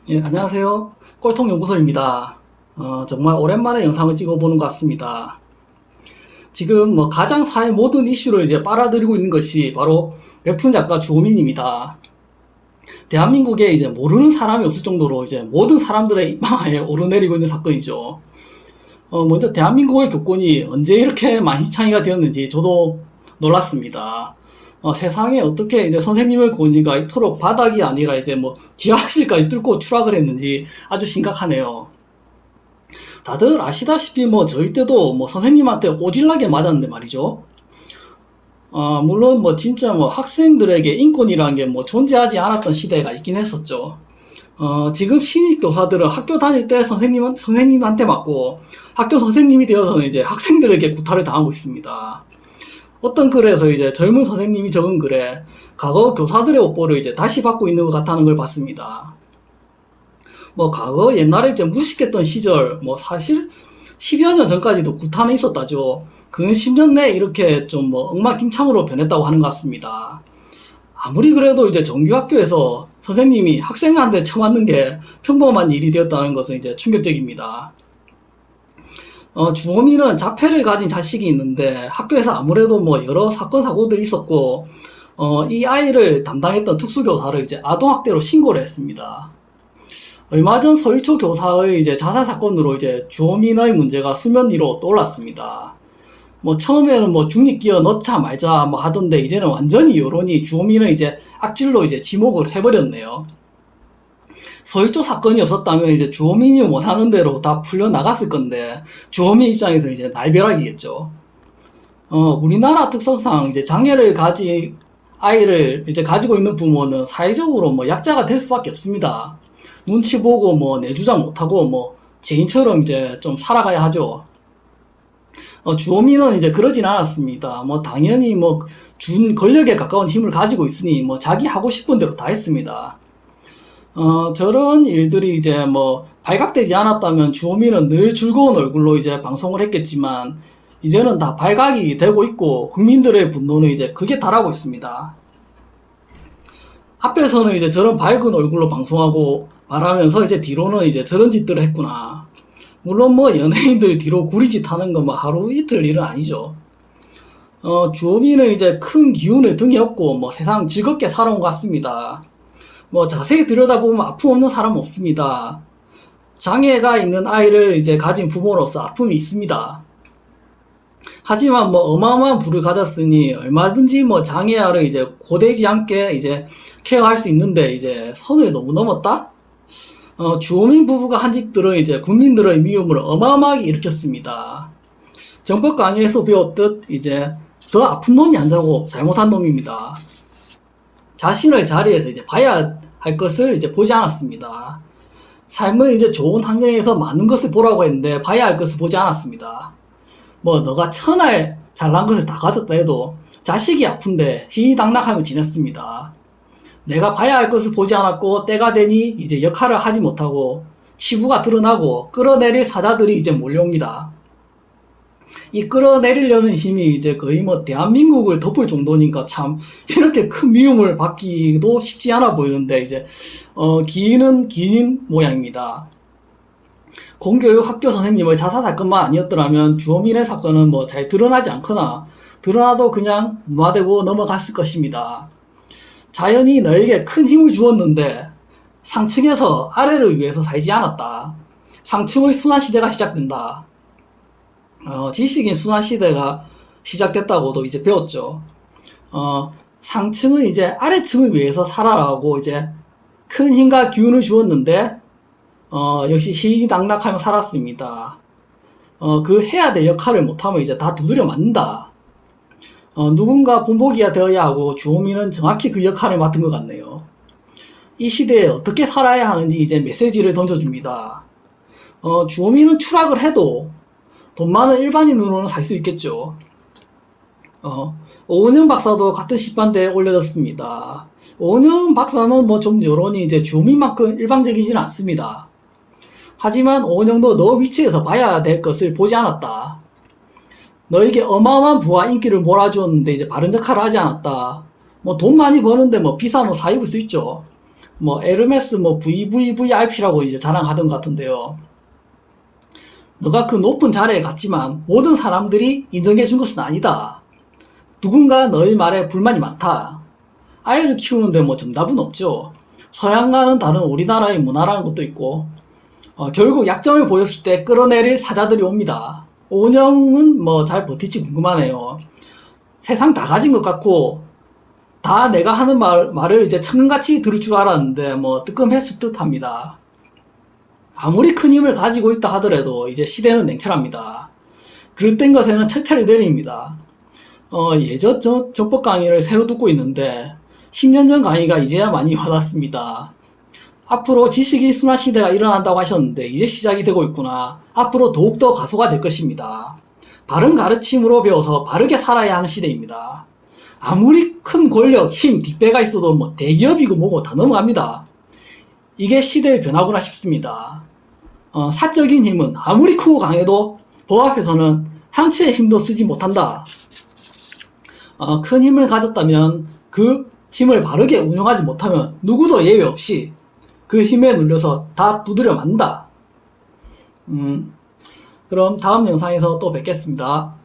예, 안녕하세요. 꼴통연구소입니다. 정말 오랜만에 영상을 찍어보는 것 같습니다. 지금 가장 사회 모든 이슈를 이제 빨아들이고 있는 것이 바로 웹툰 작가 주호민입니다. 대한민국에 이제 모르는 사람이 없을 정도로 이제 모든 사람들의 입방아에 오르내리고 있는 사건이죠. 먼저 대한민국의 교권이 언제 이렇게 만시창이가 되었는지 저도 놀랐습니다. 세상에 어떻게 이제 선생님의 권위가 이토록 바닥이 아니라 이제 지하실까지 뚫고 추락을 했는지 아주 심각하네요. 다들 아시다시피 저희 때도 선생님한테 오질나게 맞았는데 말이죠. 물론 진짜 학생들에게 인권이라는 게 존재하지 않았던 시대가 있긴 했었죠. 지금 신입 교사들은 학교 다닐 때 선생님한테 맞고 학교 선생님이 되어서는 이제 학생들에게 구타를 당하고 있습니다. 어떤 글에서 이제 젊은 선생님이 적은 글에 과거 교사들의 업보를 이제 다시 받고 있는 것 같다는 걸 봤습니다. 과거 옛날에 이제 무식했던 시절, 사실 10여 년 전까지도 구타는 있었다죠. 근 10년 내에 이렇게 좀 엉망진창으로 변했다고 하는 것 같습니다. 아무리 그래도 이제 정규학교에서 선생님이 학생한테 쳐맞는 게 평범한 일이 되었다는 것은 이제 충격적입니다. 주호민은 자폐를 가진 자식이 있는데 학교에서 아무래도 여러 사건 사고들이 있었고 이 아이를 담당했던 특수교사를 이제 아동학대로 신고를 했습니다. 얼마 전 서희초 교사의 이제 자살 사건으로 이제 주호민의 문제가 수면 위로 떠올랐습니다. 처음에는 중립 끼어 넣자 말자 하던데 이제는 완전히 여론이 주호민을 이제 악질로 이제 지목을 해버렸네요. 서희초 사건이 없었다면 이제 주호민이 원하는 대로 다 풀려나갔을 건데 주호민 입장에서 이제 날벼락이겠죠. 우리나라 특성상 이제 장애를 가진 아이를 이제 가지고 있는 부모는 사회적으로 약자가 될 수밖에 없습니다. 눈치 보고 내 주장 못하고 죄인처럼 이제 좀 살아가야 하죠. 주호민은 이제 그러진 않았습니다. 당연히 준 권력에 가까운 힘을 가지고 있으니 자기 하고 싶은 대로 다 했습니다. 저런 일들이 이제 발각되지 않았다면 주호민은 늘 즐거운 얼굴로 이제 방송을 했겠지만 이제는 다 발각이 되고 있고 국민들의 분노는 이제 극에 달하고 있습니다. 앞에서는 이제 저런 밝은 얼굴로 방송하고 말하면서 이제 뒤로는 이제 저런 짓들을 했구나. 물론 연예인들 뒤로 구리짓 하는 건 하루 이틀 일은 아니죠. 주호민은 이제 큰 기운을 등에 업고 세상 즐겁게 살아온 것 같습니다. 자세히 들여다보면 아픔 없는 사람은 없습니다. 장애가 있는 아이를 이제 가진 부모로서 아픔이 있습니다. 하지만 어마어마한 부를 가졌으니 얼마든지 장애아를 이제 고되지 않게 이제 케어할 수 있는데 이제 선을 너무 넘었다? 주호민 부부가 한 짓들은 이제 국민들의 미움을 어마어마하게 일으켰습니다. 정법 강요에서 배웠듯 이제 더 아픈 놈이 안 자고 잘못한 놈입니다. 자신의 자리에서 이제 봐야 할 것을 이제 보지 않았습니다. 삶은 이제 좋은 환경에서 많은 것을 보라고 했는데 봐야 할 것을 보지 않았습니다. 너가 천하에 잘난 것을 다 가졌다 해도 자식이 아픈데 희희당락하며 지냈습니다. 내가 봐야 할 것을 보지 않았고 때가 되니 이제 역할을 하지 못하고 치부가 드러나고 끌어내릴 사자들이 이제 몰려옵니다. 이 끌어내리려는 힘이 이제 거의 대한민국을 덮을 정도니까 참 이렇게 큰 미움을 받기도 쉽지 않아 보이는데 이제 기인은 기인 모양입니다. 공교육 학교 선생님의 자살 사건만 아니었더라면 주호민의 사건은 잘 드러나지 않거나 드러나도 그냥 무마되고 넘어갔을 것입니다. 자연이 너에게 큰 힘을 주었는데 상층에서 아래를 위해서 살지 않았다. 상층의 순환시대가 시작된다. 지식인 순환시대가 시작됐다고도 이제 배웠죠. 상층은 이제 아래층을 위해서 살아라고 이제 큰 힘과 기운을 주었는데 역시 희희당락하며 살았습니다. 그 해야 될 역할을 못하면 이제 다 두드려 맞는다. 누군가 본보기가 되어야 하고 주호민은 정확히 그 역할을 맡은 것 같네요. 이 시대에 어떻게 살아야 하는지 이제 메시지를 던져줍니다. 주호민은 추락을 해도 돈 많은 일반인으로는 살 수 있겠죠. 오은영 박사도 같은 시반대에 올려졌습니다. 오은영 박사는 좀 여론이 이제 주호민만큼 일방적이지는 않습니다. 하지만 오은영도 너 위치에서 봐야 될 것을 보지 않았다. 너에게 어마어마한 부와 인기를 몰아주었는데 이제 바른 역할을 하지 않았다. 돈 많이 버는데 비싼 옷 사 입을 수 있죠. 뭐 에르메스 뭐 VVVIP라고 이제 자랑하던 것 같은데요. 너가 그 높은 자리에 갔지만 모든 사람들이 인정해 준 것은 아니다. 누군가 너의 말에 불만이 많다. 아이를 키우는데 뭐 정답은 없죠. 서양과는 다른 우리나라의 문화라는 것도 있고, 결국 약점을 보였을 때 끌어내릴 사자들이 옵니다. 오은영은 뭐 잘 버틸지 궁금하네요. 세상 다 가진 것 같고 다 내가 하는 말을 이제 천근같이 들을 줄 알았는데 뭐 뜨끔했을 듯 합니다. 아무리 큰 힘을 가지고 있다 하더라도 이제 시대는 냉철합니다. 그릇된 것에는 철퇴를 내립니다. 예전 전법 강의를 새로 듣고 있는데 10년 전 강의가 이제야 많이 와닿습니다. 앞으로 지식이 순환 시대가 일어난다고 하셨는데 이제 시작이 되고 있구나. 앞으로 더욱더 가소가 될 것입니다. 바른 가르침으로 배워서 바르게 살아야 하는 시대입니다. 아무리 큰 권력, 힘, 뒷배가 있어도 뭐 대기업이고 뭐고 다 넘어갑니다. 이게 시대의 변화구나 싶습니다. 사적인 힘은 아무리 크고 강해도 법 앞에서는 한 치의 힘도 쓰지 못한다. 큰 힘을 가졌다면 그 힘을 바르게 운용하지 못하면 누구도 예외 없이 그 힘에 눌려서 다 두드려 맞는다. 그럼 다음 영상에서 또 뵙겠습니다.